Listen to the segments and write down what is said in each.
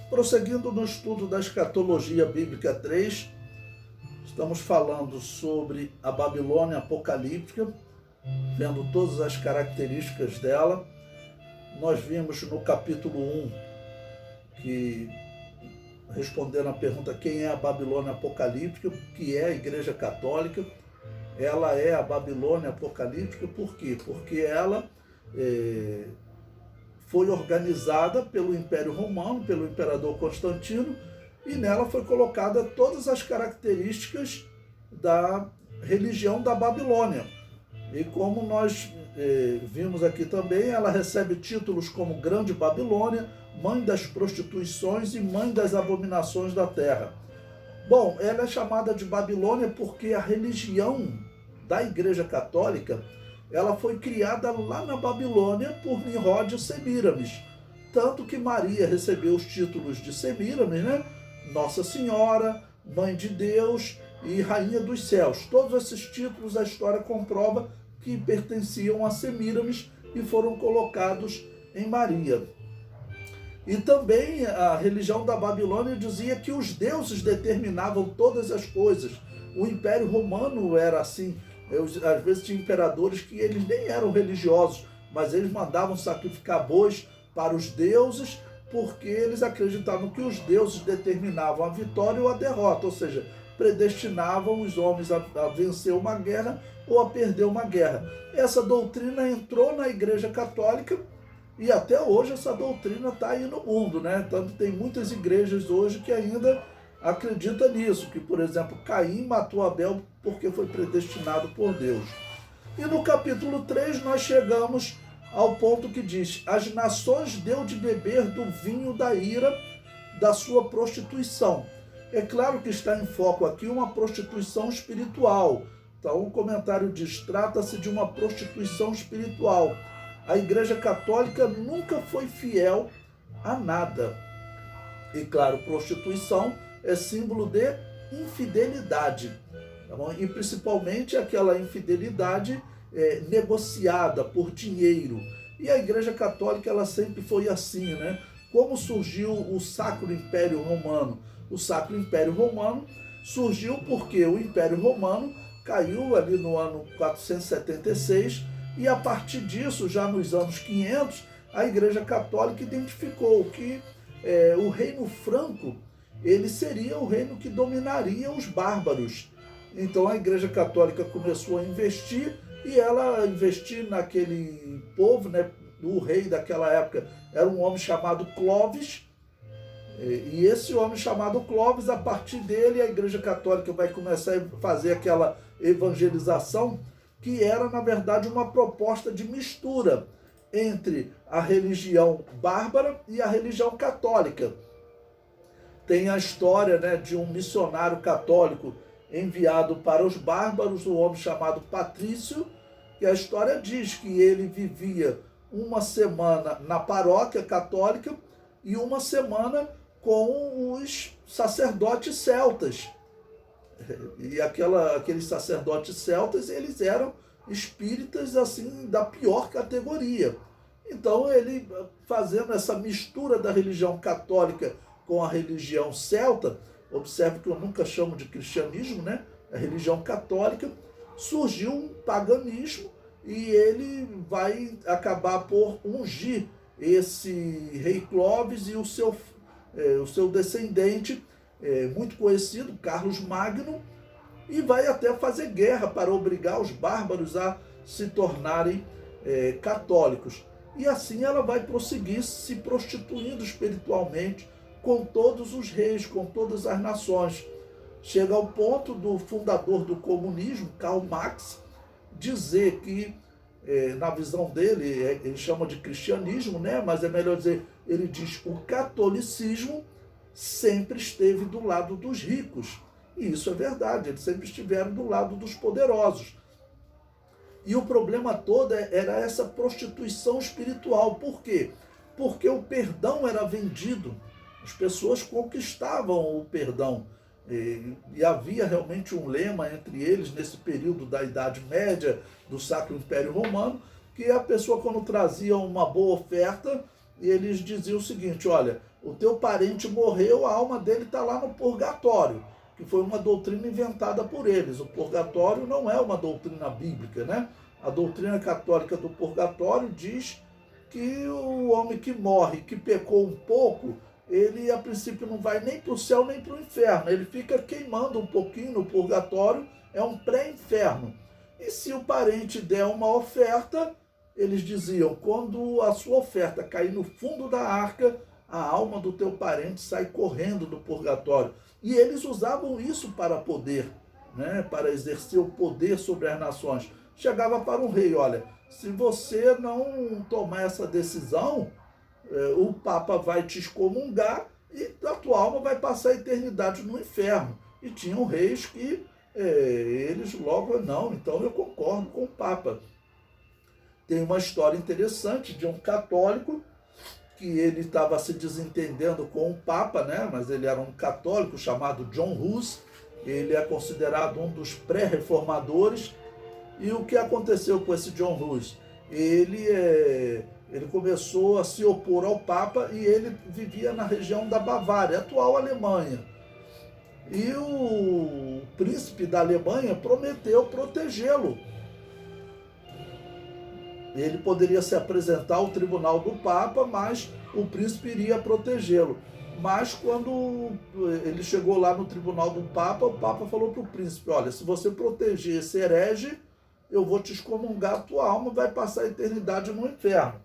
Prosseguindo no estudo da escatologia bíblica 3, estamos falando sobre a Babilônia apocalíptica, vendo todas as características dela. Nós vimos no capítulo 1, que, respondendo à pergunta quem é a Babilônia apocalíptica, que é a Igreja Católica, ela é a Babilônia apocalíptica. Por quê? Porque ela foi organizada pelo Império Romano, pelo Imperador Constantino, e nela foi colocada todas as características da religião da Babilônia. E como nós vimos aqui também, ela recebe títulos como Grande Babilônia, Mãe das Prostituições e Mãe das Abominações da Terra. Bom, ela é chamada de Babilônia porque a religião da Igreja Católica ela foi criada lá na Babilônia por Nimrod e Semíramis. Tanto que Maria recebeu os títulos de Semíramis, né? Nossa Senhora, Mãe de Deus e Rainha dos Céus. Todos esses títulos a história comprova que pertenciam a Semíramis e foram colocados em Maria. E também a religião da Babilônia dizia que os deuses determinavam todas as coisas. O Império Romano era assim. Às vezes tinha imperadores que eles nem eram religiosos, mas eles mandavam sacrificar bois para os deuses, porque eles acreditavam que os deuses determinavam a vitória ou a derrota, ou seja, predestinavam os homens a vencer uma guerra ou a perder uma guerra. Essa doutrina entrou na Igreja Católica e até hoje essa doutrina está aí no mundo, né? Tanto tem muitas igrejas hoje que ainda acredita nisso, que, por exemplo, Caim matou Abel porque foi predestinado por Deus. E no capítulo 3 nós chegamos ao ponto que diz: as nações deu de beber do vinho da ira da sua prostituição. É claro que está em foco aqui uma prostituição espiritual. Então o comentário diz: trata-se de uma prostituição espiritual. A Igreja Católica nunca foi fiel a nada. E claro, prostituição é símbolo de infidelidade, tá bom? E principalmente aquela infidelidade negociada por dinheiro. E a Igreja Católica ela sempre foi assim, né? Como surgiu o Sacro Império Romano? O Sacro Império Romano surgiu porque o Império Romano caiu ali no ano 476 e a partir disso, já nos anos 500, a Igreja Católica identificou que o Reino Franco ele seria o reino que dominaria os bárbaros. Então a Igreja Católica começou a investir e ela investiu naquele povo, né? O rei daquela época era um homem chamado Clovis, e esse homem chamado Clovis, a partir dele a Igreja Católica vai começar a fazer aquela evangelização que era na verdade uma proposta de mistura entre a religião bárbara e a religião católica. Tem a história, né, de um missionário católico enviado para os bárbaros, um homem chamado Patrício, e a história diz que ele vivia uma semana na paróquia católica e uma semana com os sacerdotes celtas. E aqueles sacerdotes celtas, eles eram espíritas assim da pior categoria. Então ele, fazendo essa mistura da religião católica com a religião celta, observe que eu nunca chamo de cristianismo, né? A religião católica, surgiu um paganismo e ele vai acabar por ungir esse rei Clovis e o seu descendente, muito conhecido, Carlos Magno, e vai até fazer guerra para obrigar os bárbaros a se tornarem católicos. E assim ela vai prosseguir se prostituindo espiritualmente com todos os reis, com todas as nações. Chega ao ponto do fundador do comunismo, Karl Marx, dizer que, na visão dele, ele chama de cristianismo, né? Mas é melhor dizer, ele diz que o catolicismo sempre esteve do lado dos ricos. E isso é verdade, eles sempre estiveram do lado dos poderosos. E o problema todo era essa prostituição espiritual. Por quê? Porque o perdão era vendido. As pessoas conquistavam o perdão. E havia realmente um lema entre eles, nesse período da Idade Média, do Sacro Império Romano, que a pessoa, quando trazia uma boa oferta, eles diziam o seguinte: olha, o teu parente morreu, a alma dele está lá no purgatório, que foi uma doutrina inventada por eles. O purgatório não é uma doutrina bíblica, né? A doutrina católica do purgatório diz que o homem que morre, que pecou um pouco, ele a princípio não vai nem para o céu nem para o inferno, ele fica queimando um pouquinho no purgatório, é um pré-inferno. E se o parente der uma oferta, eles diziam, quando a sua oferta cair no fundo da arca, a alma do teu parente sai correndo do purgatório. E eles usavam isso para poder, né, para exercer o poder sobre as nações. Chegava para um rei, olha, se você não tomar essa decisão, o Papa vai te excomungar e a tua alma vai passar a eternidade no inferno. E tinham reis que eles logo, não, então eu concordo com o Papa. Tem uma história interessante de um católico que ele estava se desentendendo com o Papa, né? Mas ele era um católico chamado John Hus, ele é considerado um dos pré-reformadores. E o que aconteceu com esse John Hus? Ele começou a se opor ao Papa e ele vivia na região da Bavária, atual Alemanha. E o príncipe da Alemanha prometeu protegê-lo. Ele poderia se apresentar ao tribunal do Papa, mas o príncipe iria protegê-lo. Mas quando ele chegou lá no tribunal do Papa, o Papa falou para o príncipe, olha, se você proteger esse herege, eu vou te excomungar, a tua alma vai passar a eternidade no inferno.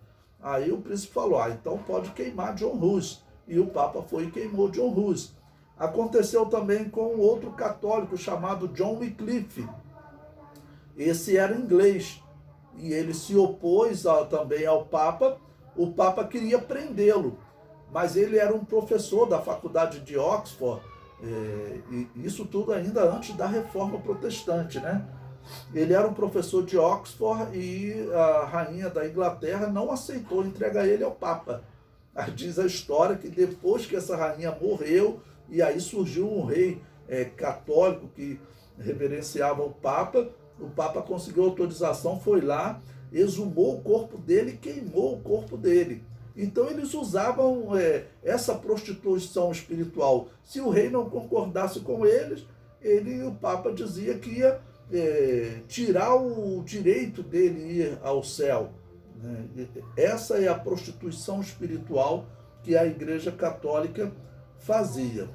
Aí o príncipe falou, então pode queimar John Hus. E o Papa foi e queimou John Hus. Aconteceu também com outro católico chamado John Wycliffe. Esse era inglês. E ele se opôs também ao Papa. O Papa queria prendê-lo, mas ele era um professor da faculdade de Oxford, e isso tudo ainda antes da Reforma Protestante, né? Ele era um professor de Oxford e a rainha da Inglaterra não aceitou entregar ele ao Papa. Diz a história que depois que essa rainha morreu, e aí surgiu um rei católico que reverenciava o Papa conseguiu autorização, foi lá, exumou o corpo dele e queimou o corpo dele. Então eles usavam essa prostituição espiritual. Se o rei não concordasse com eles, o Papa dizia que ia tirar o direito dele ir ao céu. Né? Essa é a prostituição espiritual que a Igreja Católica fazia.